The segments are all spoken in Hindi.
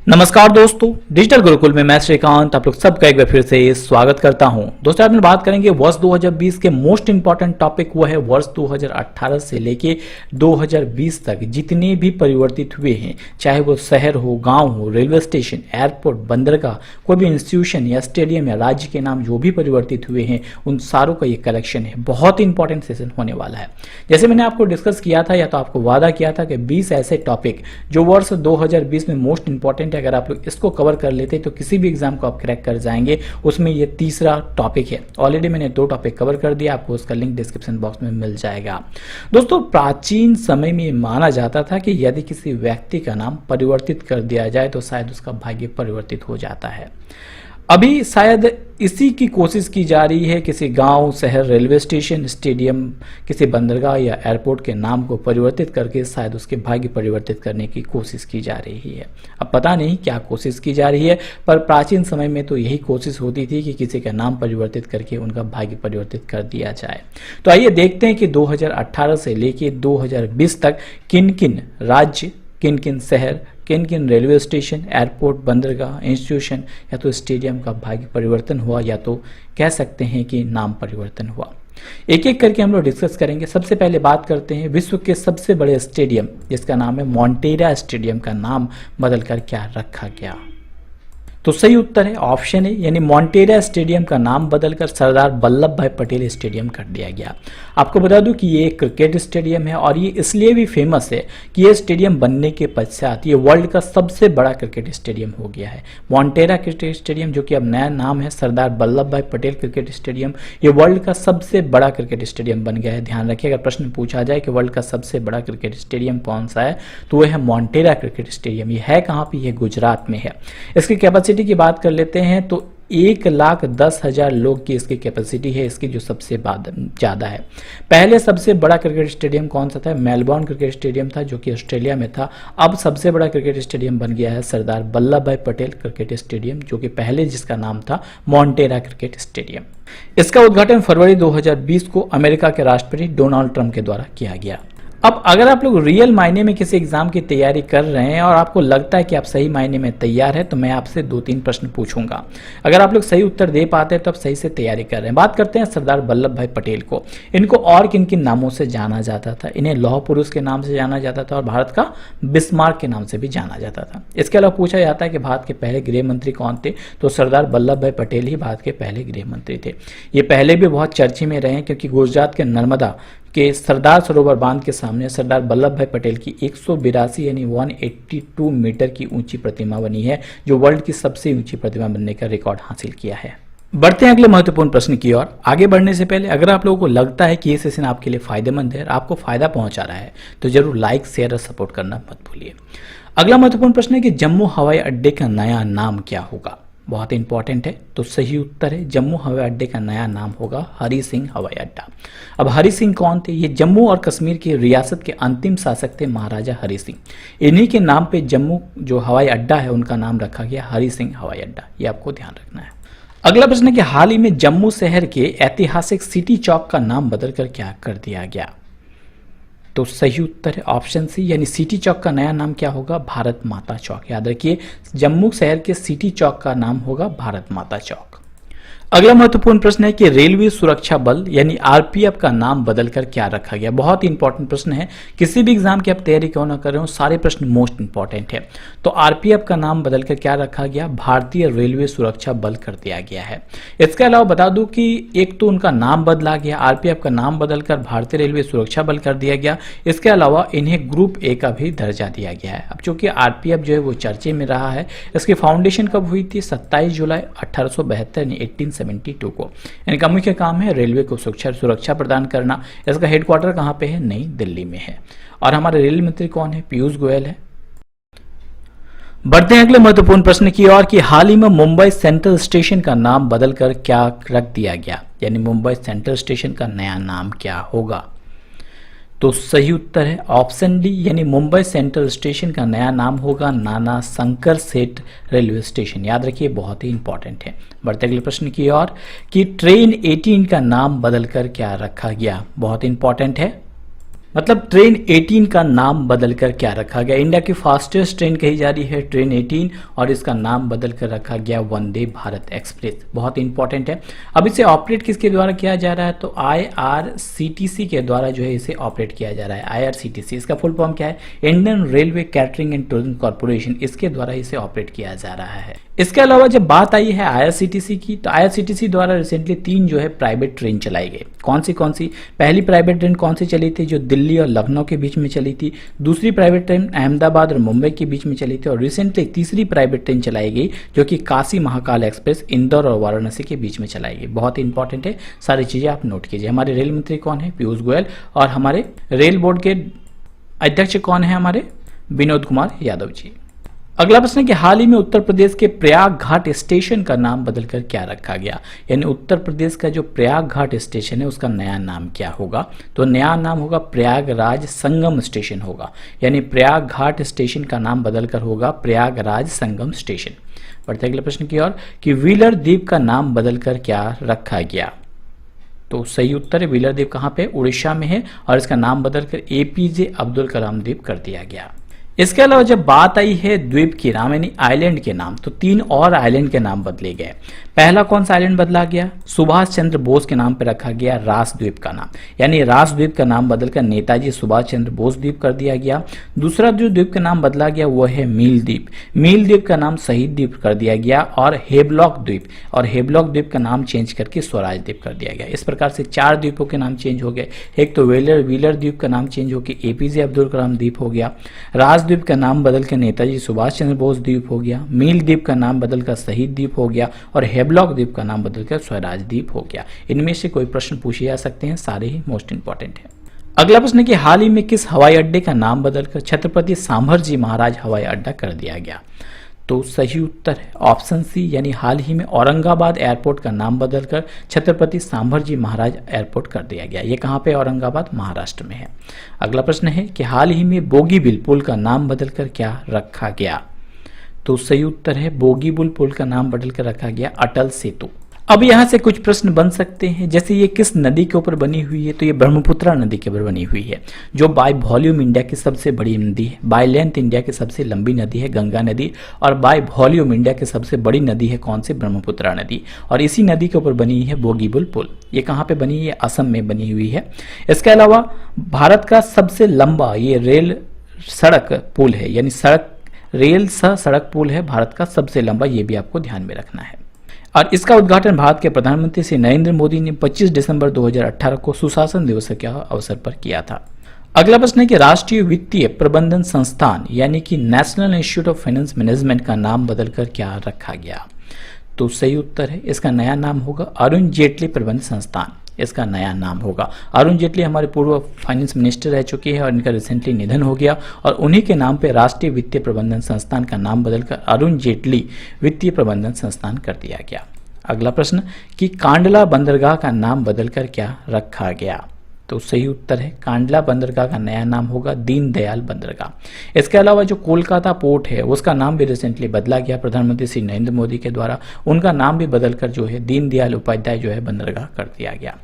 नमस्कार दोस्तों, डिजिटल गुरुकुल में मैं श्रीकांत आप लोग सबका एक बार फिर से स्वागत करता हूं। दोस्तों, आज हम बात करेंगे वर्ष 2020 के मोस्ट इंपॉर्टेंट टॉपिक। वो है वर्ष 2018 से लेके 2020 तक जितने भी परिवर्तित हुए हैं, चाहे वो शहर हो, गांव हो, रेलवे स्टेशन, एयरपोर्ट, बंदरगाह, कोई भी इंस्टीट्यूशन या स्टेडियम या राज्य के नाम जो भी परिवर्तित हुए हैं, उन सारों का ये कलेक्शन है। बहुत ही इंपॉर्टेंट सेशन होने वाला है। जैसे मैंने आपको डिस्कस किया था या तो आपको वादा किया था कि 20 ऐसे टॉपिक जो वर्ष 2020 में मोस्ट इंपॉर्टेंट, अगर आप लोग इसको कवर कर लेते तो किसी भी एग्जाम को आप क्रैक कर जाएंगे। उसमें ये तीसरा टॉपिक है। ऑलरेडी मैंने 2 टॉपिक कवर कर दिया, आपको उसका लिंक डिस्क्रिप्शन बॉक्स में मिल जाएगा। दोस्तों, प्राचीन समय में माना जाता था कि यदि किसी व्यक्ति का नाम परिवर्तित कर दिया जाए तो शायद उसका भाग्य परिवर्तित हो जाता है। अभी शायद इसी की कोशिश की जा रही है। किसी गांव, शहर, रेलवे स्टेशन, स्टेडियम, किसी बंदरगाह या एयरपोर्ट के नाम को परिवर्तित करके शायद उसके भाग्य परिवर्तित करने की कोशिश की जा रही है। अब पता नहीं क्या कोशिश की जा रही है, पर प्राचीन समय में तो यही कोशिश होती थी कि किसी का नाम परिवर्तित करके उनका भाग्य परिवर्तित कर दिया जाए। तो आइए देखते हैं कि 2018 से लेके 2020 तक किन किन राज्य, किन किन शहर, किन किन रेलवे स्टेशन, एयरपोर्ट, बंदरगाह, इंस्टीट्यूशन या तो स्टेडियम का भाग्य परिवर्तन हुआ या तो कह सकते हैं कि नाम परिवर्तन हुआ। एक एक करके हम लोग डिस्कस करेंगे। सबसे पहले बात करते हैं विश्व के सबसे बड़े स्टेडियम जिसका नाम है मोंटेरा स्टेडियम का नाम बदलकर क्या रखा गया। तो सही उत्तर है ऑप्शन है, यानी मोंटेरा स्टेडियम का नाम बदलकर सरदार वल्लभ भाई पटेल स्टेडियम कर दिया गया। आपको बता दूं कि ये एक क्रिकेट स्टेडियम है और ये इसलिए भी फेमस है कि ये स्टेडियम बनने के पश्चात ये वर्ल्ड का सबसे बड़ा क्रिकेट स्टेडियम हो गया है। मोंटेरा क्रिकेट स्टेडियम, जो कि अब नया नाम है सरदार वल्लभ भाई पटेल क्रिकेट स्टेडियम, ये वर्ल्ड का सबसे बड़ा क्रिकेट स्टेडियम बन गया है। ध्यान रखिए, अगर प्रश्न पूछा जाए कि वर्ल्ड का सबसे बड़ा क्रिकेट स्टेडियम कौन सा है तो वह है मोंटेरा क्रिकेट स्टेडियम। ये है कहाँ पे? ये गुजरात में है। इसकी कैपेसिटी की बात कर लेते हैं तो 1,10,000 लोग की इसकी कैपेसिटी है, इसकी जो सबसे ज़्यादा है। पहले सबसे बड़ा क्रिकेट स्टेडियम कौन सा था? मेलबोर्न क्रिकेट स्टेडियम था, जो कि ऑस्ट्रेलिया में था। अब सबसे बड़ा क्रिकेट स्टेडियम बन गया है सरदार वल्लभ भाई पटेल क्रिकेट स्टेडियम, जो कि पहले जिसका नाम था मोंटेरा क्रिकेट स्टेडियम। इसका उद्घाटन फरवरी 2020 को अमेरिका के राष्ट्रपति डोनाल्ड ट्रंप के द्वारा किया गया। अब अगर आप लोग रियल मायने में किसी एग्जाम की तैयारी कर रहे हैं और आपको लगता है कि आप सही मायने में तैयार है, तो मैं आपसे 2-3 प्रश्न पूछूंगा। अगर आप लोग सही उत्तर दे पाते हैं तो आप सही से तैयारी कर रहे हैं। बात करते हैं सरदार वल्लभ भाई पटेल को। इनको और किन किन नामों से जाना जाता था? इन्हें लौह पुरुष के नाम से जाना जाता था और भारत का बिस्मार्क के नाम से भी जाना जाता था। इसके अलावा पूछा जाता है कि भारत के पहले गृह मंत्री कौन थे, तो सरदार वल्लभ भाई पटेल ही भारत के पहले गृह मंत्री थे। ये पहले भी बहुत चर्चे में रहे हैं क्योंकि गुजरात के नर्मदा के सरदार सरोवर बांध के सामने सरदार वल्लभ भाई पटेल की 182 यानी 182 मीटर की ऊंची प्रतिमा बनी है, जो वर्ल्ड की सबसे ऊंची प्रतिमा बनने का रिकॉर्ड हासिल किया है। बढ़ते हैं अगले महत्वपूर्ण प्रश्न की ओर। आगे बढ़ने से पहले अगर आप लोगों को लगता है कि ये सेशन आपके लिए फायदेमंद है, आपको फायदा पहुंचा रहा है, तो जरूर लाइक, शेयर और सपोर्ट करना मत भूलिए। अगला महत्वपूर्ण प्रश्न है कि जम्मू हवाई अड्डे का नया नाम क्या होगा। बहुत इंपॉर्टेंट है। तो सही उत्तर है जम्मू हवाई अड्डे का नया नाम होगा हरि सिंह हवाई अड्डा। अब हरि सिंह कौन थे? ये जम्मू और कश्मीर की रियासत के अंतिम शासक थे, महाराजा हरि सिंह। इन्हीं के नाम पे जम्मू जो हवाई अड्डा है उनका नाम रखा गया हरि सिंह हवाई अड्डा। ये आपको ध्यान रखना है। अगला प्रश्न है कि हाल ही में जम्मू शहर के ऐतिहासिक सिटी चौक का नाम बदलकर क्या कर दिया गया। तो सही उत्तर है ऑप्शन सी, यानी सिटी चौक का नया नाम क्या होगा? भारत माता चौक। याद रखिए, जम्मू शहर के सिटी चौक का नाम होगा भारत माता चौक। अगला महत्वपूर्ण प्रश्न है कि रेलवे सुरक्षा बल यानी आरपीएफ का नाम बदलकर क्या रखा गया। बहुत ही इंपॉर्टेंट प्रश्न है। किसी भी एग्जाम की आप तैयारी क्यों ना कर रहे हो, सारे प्रश्न मोस्ट इंपॉर्टेंट है। तो आरपीएफ का नाम बदलकर क्या रखा गया? भारतीय रेलवे सुरक्षा बल कर दिया गया है। इसके अलावा बता दूं कि एक तो उनका नाम बदला गया, आरपीएफ का नाम बदलकर भारतीय रेलवे सुरक्षा बल कर दिया गया। इसके अलावा इन्हें ग्रुप ए का भी दर्जा दिया गया है। अब चूंकि आरपीएफ जो है वो चर्चे में रहा है, इसकी फाउंडेशन कब हुई थी? 27 जुलाई 1872 1872 को। इनका मुख्य काम है रेलवे को सुरक्षा प्रदान करना। इसका हेडक्वार्टर कहाँ पे है? नई दिल्ली में है। और हमारे रेल मंत्री कौन है? पीयूष गोयल है। बढ़ते हैं अगले महत्वपूर्ण प्रश्न की ओर कि हाल ही में मुंबई सेंट्रल स्टेशन का नाम बदलकर क्या रख दिया गया, यानी मुंबई सेंट्रल स्टेशन का नया नाम क्या होगा। तो सही उत्तर है ऑप्शन डी, यानी मुंबई सेंट्रल स्टेशन का नया नाम होगा नाना शंकर सेठ रेलवे स्टेशन। याद रखिए, बहुत ही इंपॉर्टेंट है। बढ़ते अगले प्रश्न की ओर कि ट्रेन 18 का नाम बदलकर क्या रखा गया। बहुत इंपॉर्टेंट है। मतलब ट्रेन 18 का नाम बदलकर क्या रखा गया? इंडिया की फास्टेस्ट ट्रेन कही जा रही है ट्रेन 18 और इसका नाम बदलकर रखा गया वंदे भारत एक्सप्रेस। बहुत इंपॉर्टेंट है। अब इसे ऑपरेट किसके द्वारा किया जा रहा है? तो IRCTC के द्वारा जो है इसे ऑपरेट किया जा रहा है। IRCTC इसका फुल फॉर्म क्या है? Indian railway catering and tourism corporation, इसके द्वारा इसे ऑपरेट किया जा रहा है। इसके अलावा जब बात आई है IRCTC की, तो IRCTC द्वारा रिसेंटली 3 जो है प्राइवेट ट्रेन चलाई गई। कौन सी? पहली प्राइवेट ट्रेन कौन सी चली थी? जो दिल्ली और लखनऊ के बीच में चली थी। दूसरी प्राइवेट ट्रेन अहमदाबाद और मुंबई के बीच में चली थी। और रिसेंटली तीसरी प्राइवेट ट्रेन चलाई गई जो कि काशी महाकाल एक्सप्रेस इंदौर और वाराणसी के बीच में चलाई गई। बहुत इंपॉर्टेंट है, सारी चीजें आप नोट कीजिए। हमारे रेल मंत्री कौन है? पीयूष गोयल। और हमारे रेल बोर्ड के अध्यक्ष कौन है? हमारे विनोद कुमार यादव जी। अगला प्रश्न है कि हाल ही में उत्तर प्रदेश के प्रयाग घाट स्टेशन का नाम बदलकर क्या रखा गया? यानी उत्तर प्रदेश का जो प्रयाग घाट स्टेशन है उसका नया नाम क्या होगा? तो नया नाम होगा प्रयागराज संगम स्टेशन होगा। यानी प्रयाग घाट स्टेशन का नाम बदलकर होगा प्रयागराज संगम स्टेशन। बढ़ते अगले प्रश्न की ओर कि व्हीलर द्वीप का नाम बदलकर क्या रखा गया? तो सही उत्तर है व्हीलर द्वीप कहाँ पे? उड़ीसा में है और इसका नाम बदलकर APJ अब्दुल कलाम द्वीप कर दिया गया। इसके अलावा जब बात आई है द्वीप के नाम यानी आइलैंड के नाम, तो 3 और आइलैंड के नाम बदले गए। पहला कौन सा आइलैंड बदला गया? सुभाष चंद्र बोस के नाम पर रखा गया रास द्वीप का नाम, यानी रास द्वीप का नाम बदलकर नेताजी सुभाष चंद्र बोस द्वीप कर दिया गया। दूसरा जो द्वीप का नाम बदला गया वो है मील द्वीप। मील द्वीप का नाम शहीद द्वीप कर दिया गया। और हेवलॉक द्वीप, और हेवलॉक द्वीप का नाम चेंज करके स्वराज द्वीप कर दिया गया। इस प्रकार से 4 द्वीपों के नाम चेंज हो गए। एक तो व्हीलर द्वीप का नाम चेंज होकर APJ अब्दुल कलाम द्वीप हो गया। रास द्वीप का नाम बदलकर नेताजी सुभाष चंद्र बोस द्वीप हो गया। मील द्वीप का नाम बदलकर शहीद द्वीप हो गया। और हेवलॉक द्वीप का नाम बदलकर स्वराज द्वीप हो गया। इनमें से कोई प्रश्न पूछे जा सकते हैं, सारे ही मोस्ट इंपॉर्टेंट है। अगला प्रश्न है कि हाल ही में किस हवाई अड्डे का नाम बदलकर छत्रपति सांभरजी महाराज हवाई अड्डा कर दिया गया? तो सही उत्तर है ऑप्शन सी, यानी हाल ही में औरंगाबाद एयरपोर्ट का नाम बदलकर छत्रपति सांभरजी महाराज एयरपोर्ट कर दिया गया। ये कहाँ पे? औरंगाबाद, महाराष्ट्र में है। अगला प्रश्न है कि हाल ही में बोगीबिल पुल का नाम बदलकर क्या रखा गया? तो सही उत्तर है बोगीबिल पुल का नाम बदलकर रखा गया अटल सेतु। अब यहाँ से कुछ प्रश्न बन सकते हैं, जैसे ये किस नदी के ऊपर बनी हुई है? तो ये ब्रह्मपुत्रा नदी के ऊपर बनी हुई है, जो बाय वॉल्यूम इंडिया की सबसे बड़ी नदी है। बाय लेंथ इंडिया की सबसे लंबी नदी है गंगा नदी, और बाय वॉल्यूम इंडिया की सबसे बड़ी नदी है कौन सी? ब्रह्मपुत्रा नदी। और इसी नदी के ऊपर बनी है बोगीबिल पुल। ये कहाँ पे बनी है? असम में बनी हुई है। इसके अलावा भारत का सबसे लंबा ये रेल सड़क पुल है, यानी रेल सह सड़क पुल है भारत का सबसे लंबा, ये भी आपको ध्यान में रखना है। और इसका उद्घाटन भारत के प्रधानमंत्री श्री नरेंद्र मोदी ने 25 दिसंबर 2018 को सुशासन दिवस के अवसर पर किया था। अगला प्रश्न है कि राष्ट्रीय वित्तीय प्रबंधन संस्थान यानी कि national institute of finance management का नाम बदलकर क्या रखा गया? तो सही उत्तर है इसका नया नाम होगा अरुण जेटली प्रबंधन संस्थान। इसका नया नाम होगा। अरुण जेटली हमारे पूर्व फाइनेंस मिनिस्टर रह चुके हैं और इनका रिसेंटली निधन हो गया, और उन्हीं के नाम पे राष्ट्रीय वित्तीय प्रबंधन संस्थान का नाम बदलकर अरुण जेटली वित्तीय प्रबंधन संस्थान कर दिया गया। अगला प्रश्न कि कांडला बंदरगाह का नाम बदलकर क्या रखा गया? तो सही उत्तर है कांडला बंदरगाह का नया नाम होगा दीनदयाल बंदरगाह। इसके अलावा जो कोलकाता पोर्ट है उसका नाम भी रिसेंटली बदला गया प्रधानमंत्री श्री नरेंद्र मोदी के द्वारा, उनका नाम भी बदलकर जो है दीनदयाल उपाध्याय जो है बंदरगाह कर दिया गया।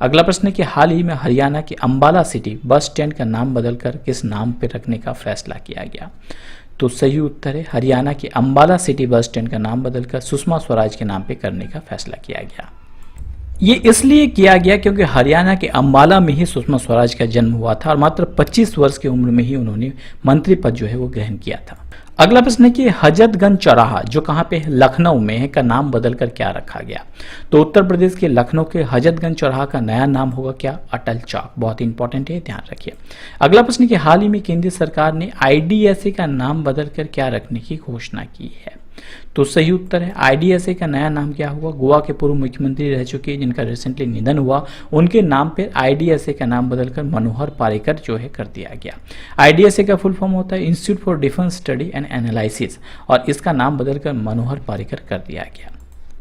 अगला प्रश्न है कि हाल ही में हरियाणा के अंबाला सिटी बस स्टैंड का नाम बदलकर किस नाम पर रखने का फैसला किया गया? तो सही उत्तर है हरियाणा के अंबाला सिटी बस स्टैंड का नाम बदलकर सुषमा स्वराज के नाम पे करने का फैसला किया गया। ये इसलिए किया गया क्योंकि हरियाणा के अंबाला में ही सुषमा स्वराज का जन्म हुआ था और मात्र 25 वर्ष की उम्र में ही उन्होंने मंत्री पद जो है वो ग्रहण किया था। अगला प्रश्न है कि हजरतगंज चौराहा जो कहाँ पे है? लखनऊ में है, का नाम बदलकर क्या रखा गया? तो उत्तर प्रदेश के लखनऊ के हजरतगंज चौराहा का नया नाम होगा क्या? अटल चौक। बहुत इंपॉर्टेंट है, ध्यान रखिए। अगला प्रश्न कि हाल ही में केंद्र सरकार ने IDSA का नाम बदलकर क्या रखने की घोषणा की है? तो सही उत्तर है IDSA का नया नाम क्या हुआ? गोवा के पूर्व मुख्यमंत्री रह चुके हैं जिनका रिसेंटली निधन हुआ, उनके नाम पर IDSA का नाम बदलकर मनोहर पारिकर जो है कर दिया गया। IDSA का फुल फॉर्म होता है institute for defence study and analysis, और इसका नाम बदलकर मनोहर पारिकर कर दिया गया।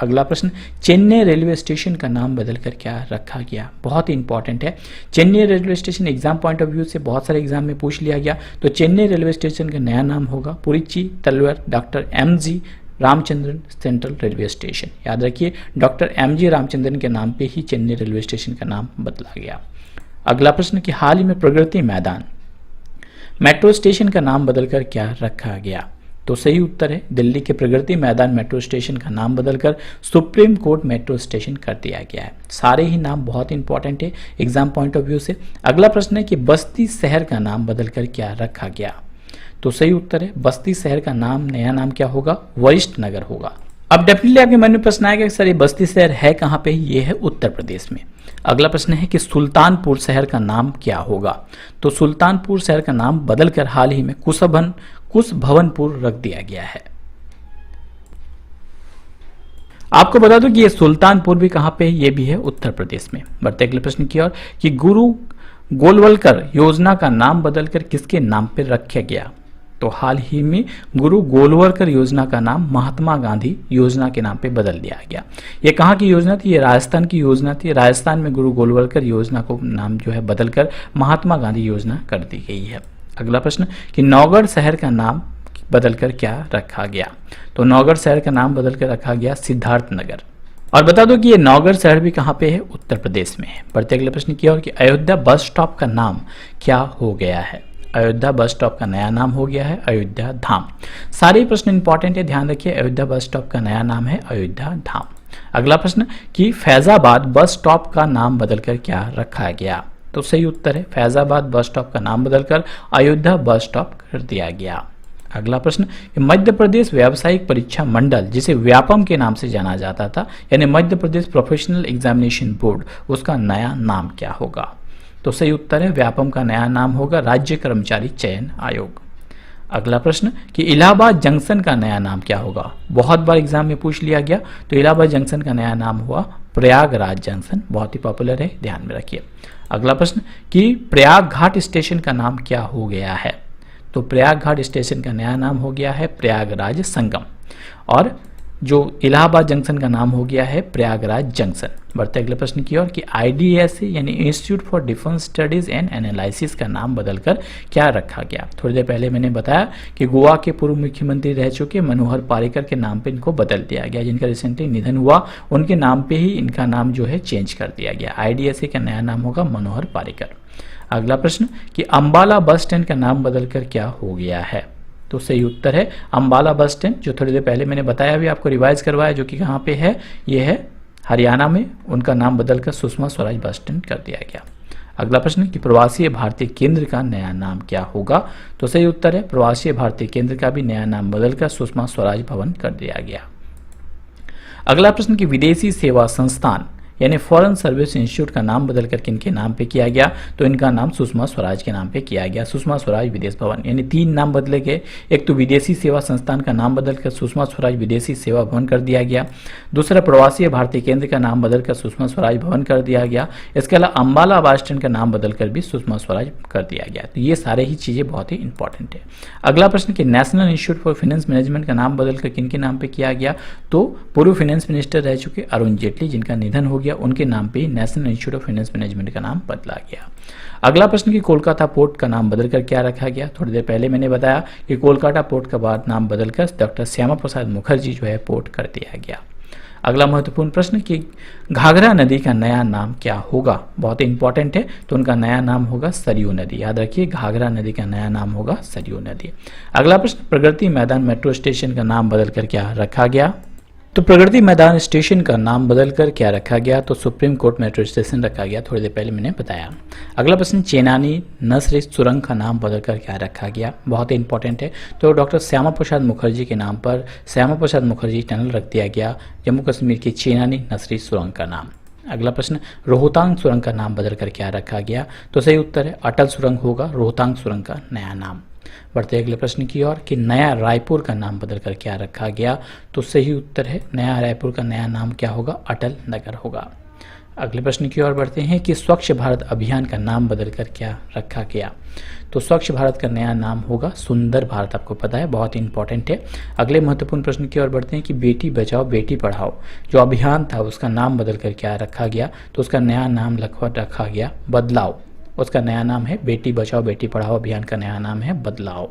अगला प्रश्न चेन्नई रेलवे स्टेशन का नाम बदलकर क्या रखा गया? बहुत इंपॉर्टेंट है। Chennai railway station exam point of view से बहुत सारे एग्जाम में पूछ लिया गया, तो चेन्नई रेलवे स्टेशन का नया नाम होगा Puratchi Thalaivar doctor MG Ramachandran central railway station. याद रखिए डॉक्टर MG रामचंद्रन के नाम पे ही चेन्नई रेलवे स्टेशन का नाम बदला गया। अगला प्रश्न कि हाल ही में प्रगति मैदान मेट्रो स्टेशन का नाम बदलकर क्या रखा गया? तो सही उत्तर है दिल्ली के प्रगति मैदान मेट्रो स्टेशन का नाम बदलकर सुप्रीम कोर्ट मेट्रो स्टेशन कर दिया गया है। सारे ही नाम बहुत इंपॉर्टेंट है एग्जाम पॉइंट ऑफ व्यू से। अगला प्रश्न है कि बस्ती शहर का नाम बदलकर क्या रखा गया? तो सही उत्तर है बस्ती शहर का नाम, नया नाम क्या होगा? वरिष्ठ नगर होगा। अब डेफिनेटली आपके मन में प्रश्न आएगा कि सर ये बस्ती शहर है कहाँ पे? ये है उत्तर प्रदेश में। अगला प्रश्न है कि सुल्तानपुर शहर का नाम क्या होगा? तो सुल्तानपुर शहर का नाम बदलकर हाल ही में कुशभवनपुर रख दिया गया है। आपको बता दूं कि ये सुल्तानपुर भी कहां पे है? ये भी है उत्तर प्रदेश में। बढ़ते अगले प्रश्न की ओर कि गुरु गोलवलकर योजना का नाम बदलकर किसके नाम पर रखा गया? तो हाल ही में गुरु गोलवलकर योजना का नाम महात्मा गांधी योजना के नाम पे बदल दिया गया। ये कहाँ की योजना थी? ये राजस्थान की योजना थी। राजस्थान में गुरु गोलवलकर योजना को नाम जो है बदलकर महात्मा गांधी योजना कर दी गई है। अगला प्रश्न कि नौगढ़ शहर का नाम बदलकर क्या रखा गया? तो नौगढ़ शहर का नाम बदलकर रखा गया सिद्धार्थनगर। और बता दो कि ये नौगढ़ शहर भी कहाँ पे है? उत्तर प्रदेश में है। बढ़ते अगले प्रश्न की ओर कि अयोध्या बस स्टॉप का नाम क्या हो गया है? अयोध्या बस स्टॉप का नया नाम हो गया है अयोध्या धाम। सारे प्रश्न इंपॉर्टेंट है, ध्यान रखिए। अयोध्या बस स्टॉप का नया नाम है अयोध्या धाम। अगला प्रश्न कि फैजाबाद बस स्टॉप का नाम बदलकर क्या रखा गया? तो सही उत्तर है फैजाबाद बस स्टॉप का नाम बदलकर अयोध्या बस स्टॉप कर दिया गया। अगला प्रश्न कि मध्य प्रदेश व्यावसायिक परीक्षा मंडल, जिसे व्यापम के नाम से जाना जाता था, यानी Madhya Pradesh professional examination board, उसका नया नाम क्या होगा? तो सही उत्तर है व्यापम का नया नाम होगा राज्य कर्मचारी चयन आयोग। अगला प्रश्न कि इलाहाबाद जंक्शन का नया नाम क्या होगा? बहुत बार एग्जाम में पूछ लिया गया। तो इलाहाबाद जंक्शन का नया नाम हुआ प्रयागराज जंक्शन, बहुत ही पॉपुलर है, ध्यान में रखिए। अगला प्रश्न कि प्रयाग घाट स्टेशन का नाम क्या हो गया है? तो प्रयाग घाट स्टेशन का नया नाम हो गया है प्रयागराज संगम, और जो इलाहाबाद जंक्शन का नाम हो गया है प्रयागराज जंक्शन। बढ़ते अगले प्रश्न की ओर कि IDSA यानी institute for defence studies and analysis का नाम बदलकर क्या रखा गया? थोड़ी देर पहले मैंने बताया कि गोवा के पूर्व मुख्यमंत्री रह चुके मनोहर पारिकर के नाम पे इनको बदल दिया गया। जिनका रिसेंटली निधन हुआ उनके नाम पे ही इनका नाम जो है चेंज कर दिया गया। IDSA का नया नाम होगा मनोहर पारिकर। अगला प्रश्न कि अंबाला बस स्टैंड का नाम बदलकर क्या हो गया है? तो सही उत्तर है अंबाला बस स्टैंड, जो थोड़ी देर पहले मैंने बताया, भी आपको रिवाइज करवाया, जो कि कहाँ पे है? ये है हरियाणा में। उनका नाम बदलकर सुषमा स्वराज बस स्टैंड कर दिया गया। अगला प्रश्न कि प्रवासी भारतीय केंद्र का नया नाम क्या होगा? तो सही उत्तर है प्रवासी भारतीय केंद्र का भी नया नाम बदलकर सुषमा स्वराज भवन कर दिया गया। अगला प्रश्न कि विदेशी सेवा संस्थान यानी फॉरेन सर्विस इंस्टीट्यूट का नाम बदलकर किनके नाम पे किया गया? तो इनका नाम सुषमा स्वराज के नाम पे किया गया, सुषमा स्वराज विदेश भवन। यानी 3 नाम बदले गए। एक तो विदेशी सेवा संस्थान का नाम बदलकर सुषमा स्वराज विदेशी सेवा भवन कर दिया गया। दूसरा प्रवासी भारतीय केंद्र का नाम बदलकर सुषमा स्वराज भवन कर दिया गया। इसके अलावा अंबाला बस स्टैंड का नाम बदलकर भी सुषमा स्वराज कर दिया गया। तो ये सारे ही चीजें बहुत ही इंपॉर्टेंट है। अगला प्रश्न कि national institute for finance management का नाम बदलकर किनके नाम पे किया गया? तो पूर्व फाइनेंस मिनिस्टर रह चुके अरुण जेटली, जिनका निधन हो गया, उनके नाम पे national institute of finance management का नाम बदला गया। अगला प्रश्न कि कोलकाता पोर्ट का नाम बदलकर क्या रखा गया? थोड़ी देर पहले मैंने बताया कि कोलकाता पोर्ट का बाद नाम बदलकर डॉक्टर श्यामा प्रसाद मुखर्जी जो है पोर्ट कर दिया गया। अगला महत्वपूर्ण प्रश्न कि घाघरा नदी का नया नाम क्या होगा? बहुत इंपॉर्टेंट है। तो उनका नया नाम होगा सरयू नदी। याद रखिए घाघरा नदी का नया नाम होगा सरयू नदी। अगला प्रश्न प्रगति मैदान मेट्रो स्टेशन का नाम बदलकर क्या रखा गया? तो प्रगति मैदान स्टेशन का नाम बदलकर क्या रखा गया? तो सुप्रीम कोर्ट मेट्रो स्टेशन रखा गया, थोड़ी देर पहले मैंने बताया। अगला प्रश्न चेनानी नसरी सुरंग का नाम बदलकर क्या रखा गया? बहुत ही इंपॉर्टेंट है। तो डॉक्टर श्यामा प्रसाद मुखर्जी के नाम पर श्यामा प्रसाद मुखर्जी टनल रख दिया गया जम्मू कश्मीर की चेनानी नसरी सुरंग का नाम। अगला प्रश्न रोहतांग सुरंग का नाम बदलकर क्या रखा गया? तो सही उत्तर है अटल सुरंग होगा रोहतांग सुरंग का नया नाम। बढ़ते अगले प्रश्न की ओर कि नया रायपुर का नाम बदलकर क्या रखा गया? तो सही उत्तर है नया रायपुर का नया नाम क्या होगा? अटल नगर होगा। अगले प्रश्न की ओर बढ़ते हैं कि स्वच्छ भारत अभियान का नाम बदलकर क्या रखा गया? तो स्वच्छ भारत का नया नाम होगा सुंदर भारत, आपको पता है, बहुत इंपॉर्टेंट है। अगले महत्वपूर्ण प्रश्न की ओर बढ़ते हैं कि बेटी बचाओ बेटी पढ़ाओ जो अभियान था उसका नाम बदलकर क्या रखा गया? तो उसका नया नाम रखा गया बदलाव। उसका नया नाम है बेटी बचाओ बेटी पढ़ाओ अभियान का नया नाम है बदलाव।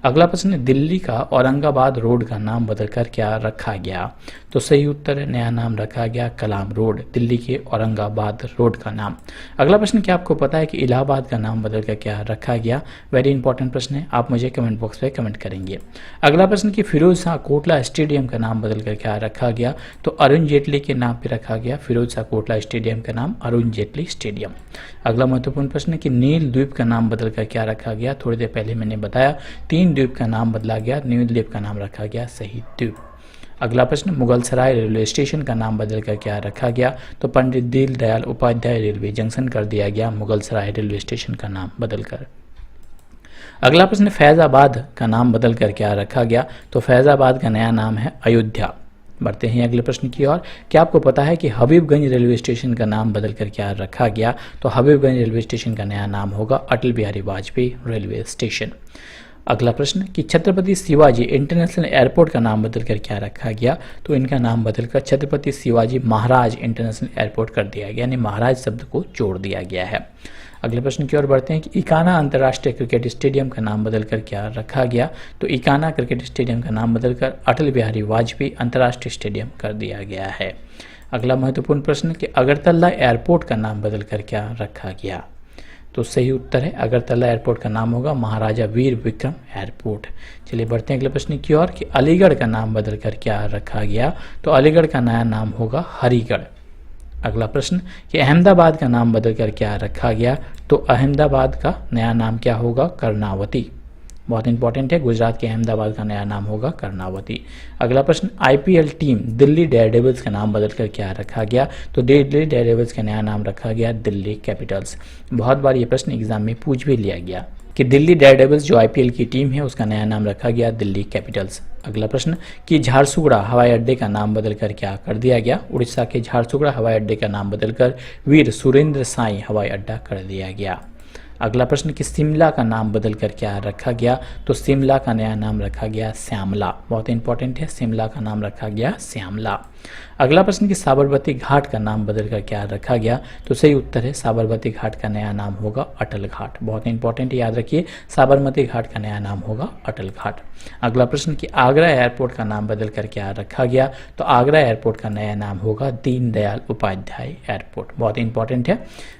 अगला प्रश्न है दिल्ली का औरंगाबाद रोड का नाम बदलकर क्या रखा गया? तो सही उत्तर है नया नाम रखा गया कलाम रोड, दिल्ली के औरंगाबाद रोड का नाम। अगला प्रश्न क्या आपको पता है कि इलाहाबाद का नाम बदलकर क्या रखा गया? वेरी इंपॉर्टेंट प्रश्न है, आप मुझे कमेंट बॉक्स पे कमेंट करेंगे। अगला प्रश्न कि फिरोज शाह कोटला स्टेडियम का नाम बदलकर क्या रखा गया? तो अरुण जेटली के नाम पे रखा गया फिरोज शाह कोटला स्टेडियम का नाम अरुण जेटली स्टेडियम। अगला महत्वपूर्ण प्रश्न है कि नील द्वीप का नाम बदलकर क्या रखा गया? थोड़ी देर पहले मैंने बताया 3 द्वीप का नाम बदला गया, नील द्वीप का नाम रखा गया शहीद द्वीप। अगला प्रश्न मुगलसराय रेलवे स्टेशन का नाम बदलकर क्या रखा गया? तो पंडित दीनदयाल उपाध्याय रेलवे जंक्शन कर दिया गया मुगलसराय रेलवे स्टेशन का नाम बदलकर। अगला प्रश्न फैजाबाद का नाम बदलकर क्या रखा गया? तो फैजाबाद का नया नाम है अयोध्या। बढ़ते हैं अगले प्रश्न की ओर। क्या आपको पता है कि हबीबगंज रेलवे स्टेशन का नाम बदलकर क्या रखा गया? तो हबीबगंज रेलवे स्टेशन का नया नाम होगा अटल बिहारी वाजपेयी रेलवे स्टेशन। अगला प्रश्न कि छत्रपति शिवाजी इंटरनेशनल एयरपोर्ट का नाम बदलकर क्या रखा गया? तो इनका नाम बदलकर छत्रपति शिवाजी महाराज इंटरनेशनल एयरपोर्ट कर दिया गया, यानी महाराज शब्द को जोड़ दिया गया है। अगले प्रश्न की ओर बढ़ते हैं कि इकाना अंतर्राष्ट्रीय क्रिकेट स्टेडियम का नाम बदलकर क्या रखा गया? तो इकाना क्रिकेट स्टेडियम का नाम बदलकर अटल बिहारी वाजपेयी अंतर्राष्ट्रीय स्टेडियम कर दिया गया है। अगला महत्वपूर्ण प्रश्न कि अगरतला एयरपोर्ट का नाम बदलकर क्या रखा गया? तो सही उत्तर है अगरतला एयरपोर्ट का नाम होगा महाराजा वीर विक्रम एयरपोर्ट। चलिए बढ़ते हैं अगले प्रश्न की ओर कि अलीगढ़ का नाम बदलकर क्या रखा गया? तो अलीगढ़ का नया नाम होगा हरिगढ़। अगला प्रश्न कि अहमदाबाद का नाम बदलकर क्या रखा गया? तो अहमदाबाद का नया नाम क्या होगा? कर्णावती। बहुत इंपॉर्टेंट है, गुजरात के अहमदाबाद का नया नाम होगा कर्णावती। अगला प्रश्न आईपीएल टीम दिल्ली डेयरडेविल्स का नाम बदलकर क्या रखा गया? तो दिल्ली डेयरडेविल्स का नया नाम रखा गया दिल्ली कैपिटल्स। बहुत बार ये प्रश्न एग्जाम में पूछ भी लिया गया कि दिल्ली डेयरडेविल्स जो आईपीएल की टीम है उसका नया नाम रखा गया दिल्ली कैपिटल्स। अगला प्रश्न कि झारसुगुड़ा हवाई अड्डे का नाम बदलकर क्या कर दिया गया? उड़ीसा के झारसुगुड़ा हवाई अड्डे का नाम बदलकर वीर सुरेंद्र साई हवाई अड्डा कर दिया गया। अगला प्रश्न कि शिमला का नाम बदलकर क्या रखा गया? तो शिमला का नया नाम रखा गया श्यामला। बहुत इंपॉर्टेंट है, शिमला का नाम रखा गया श्यामला। अगला प्रश्न कि साबरमती घाट का नाम बदलकर क्या रखा गया? तो सही उत्तर है साबरमती घाट का नया नाम होगा अटल घाट। बहुत इंपॉर्टेंट, याद रखिए साबरमती घाट का नया नाम होगा अटल घाट। अगला प्रश्न कि आगरा एयरपोर्ट का नाम बदलकर क्या रखा गया? तो आगरा एयरपोर्ट का नया नाम होगा दीनदयाल उपाध्याय एयरपोर्ट। बहुत इंपॉर्टेंट है।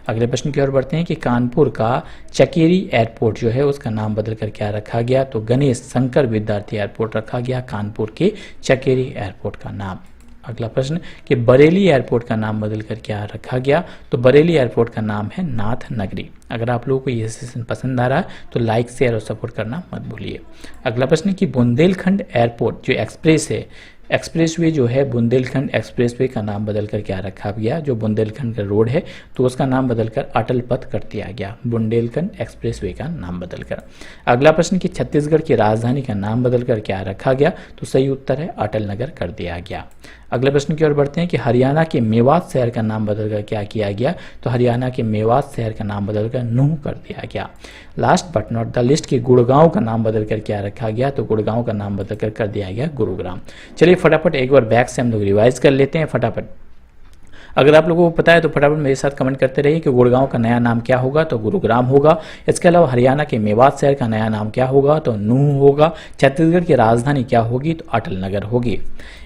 अगले प्रश्न की ओर बढ़ते हैं कि कानपुर का चकेरी एयरपोर्ट जो है उसका नाम बदलकर क्या रखा गया? तो गणेश शंकर विद्यार्थी एयरपोर्ट रखा गया कानपुर के चकेरी एयरपोर्ट का नाम। अगला प्रश्न कि बरेली एयरपोर्ट का नाम बदलकर क्या रखा गया? तो बरेली एयरपोर्ट का नाम है नाथ नगरी। अगर आप लोगों को ये सेशन पसंद आ रहा है तो लाइक शेयर और सपोर्ट करना मत भूलिए। अगला प्रश्न कि बुंदेलखंड एयरपोर्ट जो एक्सप्रेस है, एक्सप्रेसवे जो है बुंदेलखंड एक्सप्रेसवे का नाम बदलकर क्या रखा गया? जो बुंदेलखंड का रोड है तो उसका नाम बदलकर अटल पथ कर दिया गया, बुंदेलखंड एक्सप्रेसवे का नाम बदलकर। अगला प्रश्न कि छत्तीसगढ़ की राजधानी का नाम बदलकर क्या रखा गया? तो सही उत्तर है अटल नगर कर दिया गया। अगले प्रश्न की ओर बढ़ते हैं कि हरियाणा के मेवात शहर का नाम बदलकर क्या किया गया? तो हरियाणा के मेवात शहर का नाम बदलकर नूह कर दिया गया। Last but not the list कि गुड़गांव का नाम बदलकर क्या रखा गया? तो गुड़गांव का नाम बदलकर कर दिया गया गुरुग्राम। चलिए फटाफट एक बार बैक से हम लोग रिवाइज कर लेते हैं फटाफट। अगर आप लोगों को पता है तो फटाफट मेरे साथ कमेंट करते रहिए कि गुड़गांव का नया नाम क्या होगा? तो गुरुग्राम होगा। इसके अलावा हरियाणा के मेवात शहर का नया नाम क्या होगा? तो नूह होगा। छत्तीसगढ़ की राजधानी क्या होगी? तो अटल नगर होगी।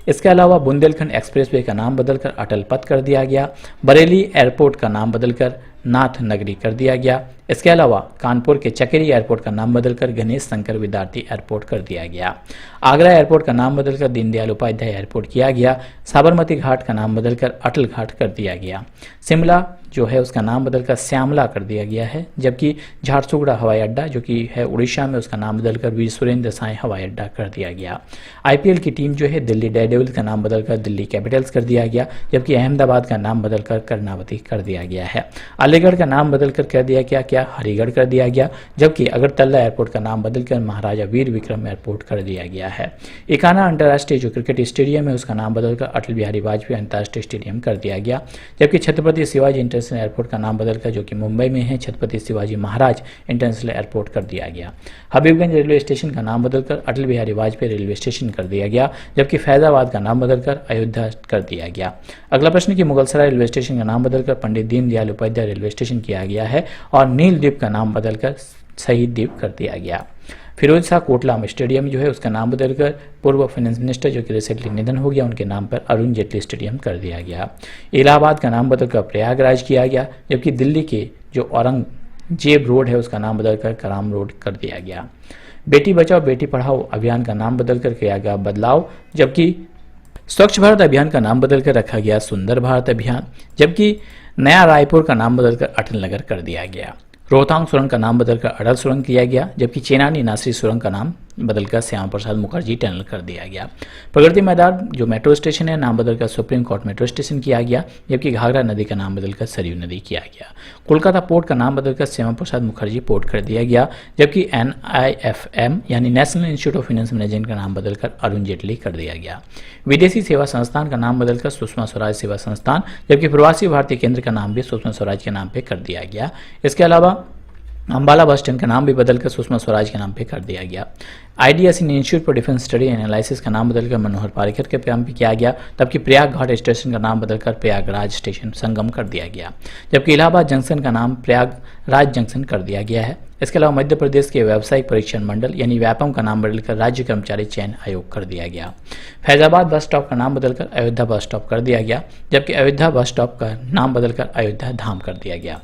इसके अलावा बुंदेलखंड एक्सप्रेसवे का नाम बदलकर अटल पथ कर दिया गया। बरेली एयरपोर्ट का नाम बदलकर नाथ नगरी कर दिया गया। इसके अलावा कानपुर के चकेरी एयरपोर्ट का नाम बदलकर गणेश शंकर विद्यार्थी एयरपोर्ट कर दिया गया। आगरा एयरपोर्ट का नाम बदलकर दीनदयाल उपाध्याय एयरपोर्ट किया गया। साबरमती घाट का नाम बदलकर अटल घाट कर दिया गया। शिमला जो है उसका नाम बदलकर श्यामला कर दिया गया है। जबकि झारसुगुड़ा हवाई अड्डा जो कि है उड़ीसा में उसका नाम बदलकर वीर सुरेंद्र साई हवाई अड्डा कर दिया गया। आईपीएल की टीम जो है दिल्ली डेयरडेविल्स का नाम बदलकर दिल्ली कैपिटल्स कर दिया गया। जबकि अहमदाबाद का नाम बदलकर कर्णावती कर दिया गया है। अलीगढ़ का नाम बदलकर कर दिया गया क्या? हरिगढ़ कर दिया गया। जबकि अगरतला एयरपोर्ट का नाम बदलकर महाराजा वीर विक्रम एयरपोर्ट कर दिया गया है। इकाना अंतर्राष्ट्रीय जो क्रिकेट स्टेडियम है उसका नाम बदलकर अटल बिहारी वाजपेयी अंतर्राष्ट्रीय स्टेडियम कर दिया गया। जबकि Chhatrapati Shivaji international international airport का नाम बदलकर, जो कि मुंबई में है, छत्रपति शिवाजी महाराज इंटरनेशनल एयरपोर्ट कर दिया गया। हबीबगंज रेलवे स्टेशन का नाम बदलकर अटल बिहारी वाजपेयी रेलवे स्टेशन कर दिया गया, जबकि फैजाबाद का नाम बदलकर अयोध्या कर दिया गया। अगला प्रश्न कि मुगलसराय रेलवे स्टेशन का नाम बदलकर पंडित दीनदयाल उपाध्याय रेलवे स्टेशन किया गया है और नील द्वीप का नाम बदलकर शहीद द्वीप कर दिया गया। फिरोज शाह कोटला स्टेडियम जो है उसका नाम बदलकर पूर्व फाइनेंस मिनिस्टर जो कि रिसेंटली निधन हो गया उनके नाम पर अरुण जेटली स्टेडियम कर दिया गया। इलाहाबाद का नाम बदलकर प्रयागराज किया गया, जबकि दिल्ली के जो औरंगजेब रोड है उसका नाम बदलकर कराम रोड कर दिया गया। बेटी बचाओ बेटी पढ़ाओ अभियान का नाम बदलकर किया गया बदलाव, जबकि स्वच्छ भारत अभियान का नाम बदलकर रखा गया सुंदर भारत अभियान, जबकि नया रायपुर का नाम बदलकर अटल नगर कर दिया गया। रोहतांग सुरंग का नाम बदलकर अटल सुरंग किया गया, जबकि चेनानी नासरी सुरंग का नाम बदलकर श्यामा प्रसाद मुखर्जी टनल कर दिया गया। प्रगति मैदान जो मेट्रो स्टेशन है नाम बदलकर सुप्रीम कोर्ट मेट्रो स्टेशन किया गया, जबकि घाघरा नदी का नाम बदलकर सरयू नदी किया गया। कोलकाता पोर्ट का नाम बदलकर श्यामा प्रसाद मुखर्जी पोर्ट कर दिया गया, जबकि NIFM यानी national institute of finance management का नाम बदलकर अरुण जेटली कर दिया गया। विदेशी सेवा संस्थान का नाम बदलकर सुषमा स्वराज सेवा संस्थान, जबकि प्रवासी भारतीय केंद्र का नाम भी सुषमा स्वराज के नाम पर कर दिया गया। इसके अलावा अंबाला बस स्टैंड का नाम भी बदलकर सुषमा स्वराज के नाम पे कर दिया गया। IDS institute for defence study and analysis का नाम बदलकर मनोहर पारिकर के नाम पे किया गया, तबकि प्रयाग घाट स्टेशन का नाम बदलकर प्रयागराज स्टेशन संगम कर दिया गया, जबकि इलाहाबाद जंक्शन का नाम प्रयागराज जंक्शन कर दिया गया है। इसके अलावा मध्य प्रदेश के व्यावसायिक परीक्षण मंडल यानी व्यापम का नाम बदलकर राज्य कर्मचारी चयन आयोग कर दिया गया। फैजाबाद बस स्टॉप का नाम बदलकर अयोध्या बस स्टॉप कर दिया गया, जबकि अयोध्या बस स्टॉप का नाम बदलकर अयोध्या धाम कर दिया गया।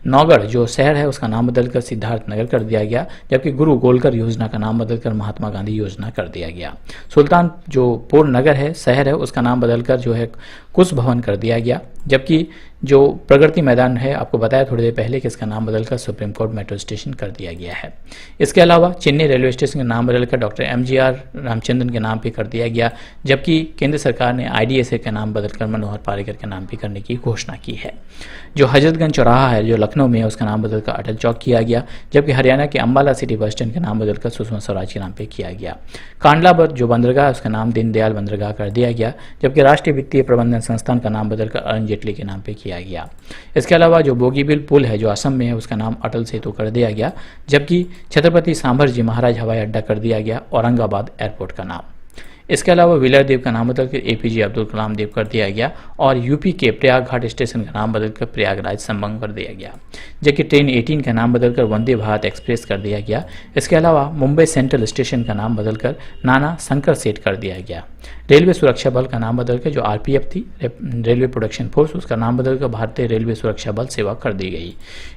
नौगढ़ जो शहर है उसका नाम बदलकर सिद्धार्थ नगर कर दिया गया, जबकि गुरु गोलकर योजना का नाम बदलकर महात्मा गांधी योजना कर दिया गया। सुल्तान जो पुर नगर है शहर है उसका नाम बदलकर जो है कुश भवन कर दिया गया, जबकि जो प्रगति मैदान है आपको बताया थोड़ी देर पहले कि इसका नाम बदलकर सुप्रीम कोर्ट मेट्रो स्टेशन कर दिया गया है। इसके अलावा चेन्नई रेलवे स्टेशन का नाम बदलकर डॉक्टर MGR रामचंद्रन के नाम पे कर दिया गया, जबकि केंद्र सरकार ने IDSA का नाम बदलकर मनोहर पारिकर के नाम पे करने की घोषणा की है। जो हजरतगंज चौराहा है जो लखनऊ में है उसका नाम बदलकर अटल चौक किया गया, जबकि हरियाणा के अंबाला सिटी बस स्टैंड का नाम बदलकर सुषमा स्वराज के नाम पे किया गया। कांडला जो बंदरगाह है उसका नाम दीनदयाल बंदरगाह कर दिया गया, जबकि राष्ट्रीय वित्तीय प्रबंधन संस्थान का नाम बदलकर अरुण जेटली के नाम पे किया गया। इसके अलावा जो बोगीबिल पुल है जो असम में है उसका नाम अटल सेतु कर दिया गया, जबकि छत्रपति सांभरजी महाराज हवाई अड्डा कर दिया गया औरंगाबाद एयरपोर्ट का नाम। इसके अलावा व्हीलर द्वीप का नाम बदलकर APJ अब्दुल कलाम द्वीप कर दिया गया और यूपी के प्रयाग घाट स्टेशन का नाम बदलकर प्रयागराज संबंग कर दिया गया, जबकि ट्रेन 18 का नाम बदलकर वंदे भारत एक्सप्रेस कर दिया गया। इसके अलावा मुंबई सेंट्रल स्टेशन का नाम बदलकर नाना शंकर सेठ कर दिया गया। रेलवे सुरक्षा बल का नाम बदलकर जो RPF थी रेलवे प्रोडक्शन फोर्स उसका नाम बदलकर भारतीय रेलवे सुरक्षा बल सेवा कर दी गई।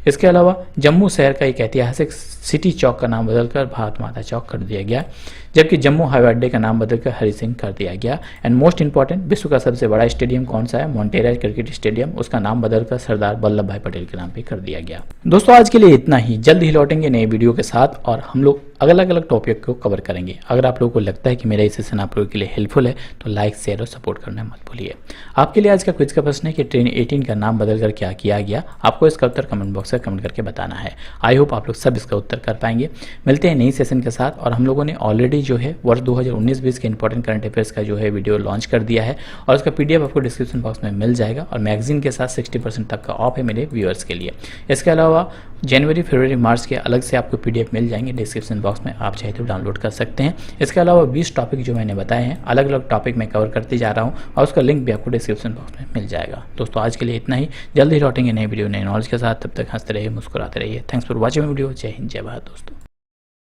इसके अलावा जम्मू शहर का एक ऐतिहासिक सिटी चौक का नाम बदलकर भारत माता चौक कर दिया गया, जबकि जम्मू हवाई अड्डे का नाम बदलकर हरि सिंह कर दिया गया। एंड मोस्ट इंपॉर्टेंट विश्व का सबसे बड़ा स्टेडियम कौन सा है? मोन्टेरा क्रिकेट स्टेडियम, उसका नाम बदलकर सरदार वल्लभ भाई पटेल के नाम पे कर दिया गया। दोस्तों आज के लिए इतना ही, जल्द ही लौटेंगे नए वीडियो के साथ और हम लोग अलग अलग टॉपिक को कवर करेंगे। अगर आप लोगों को लगता है कि मेरा ये सेशन आप लोगों के लिए हेल्पफुल है तो लाइक शेयर और सपोर्ट करना मत भूलिए। आपके लिए आज का क्विज का प्रश्न है कि ट्रेन 18 का नाम बदलकर क्या किया गया? आपको इसका उत्तर कमेंट बॉक्स में कमेंट करके बताना है। आई होप आप लोग सब इसका उत्तर कर पाएंगे। मिलते हैं नई सेशन के साथ और हम लोगों ने ऑलरेडी जो है वर्ष 2019-20 के इंपॉर्टेंट करंट अफेयर्स का जो है वीडियो लॉन्च कर दिया है और उसका PDF आपको डिस्क्रिप्शन बॉक्स में मिल जाएगा और मैगजीन के साथ 60% तक का ऑफ है मेरे व्यूअर्स के लिए। इसके अलावा जनवरी, फरवरी, मार्च के अलग से आपको PDF मिल जाएंगे डिस्क्रिप्शन बॉक्स में, आप चाहे तो डाउनलोड कर सकते हैं। इसके अलावा 20 टॉपिक जो मैंने बताए हैं अलग अलग टॉपिक में कवर करते जा रहा हूँ और उसका लिंक भी आपको डिस्क्रिप्शन बॉक्स में मिल जाएगा। दोस्तों आज के लिए इतना ही, जल्द ही लौटेंगे नए वीडियो नए नॉलेज के साथ। तब तक हंसते रहिए, मुस्कुराते रहिए। Thanks for watching video. जय हिंद, जय भारत दोस्तों।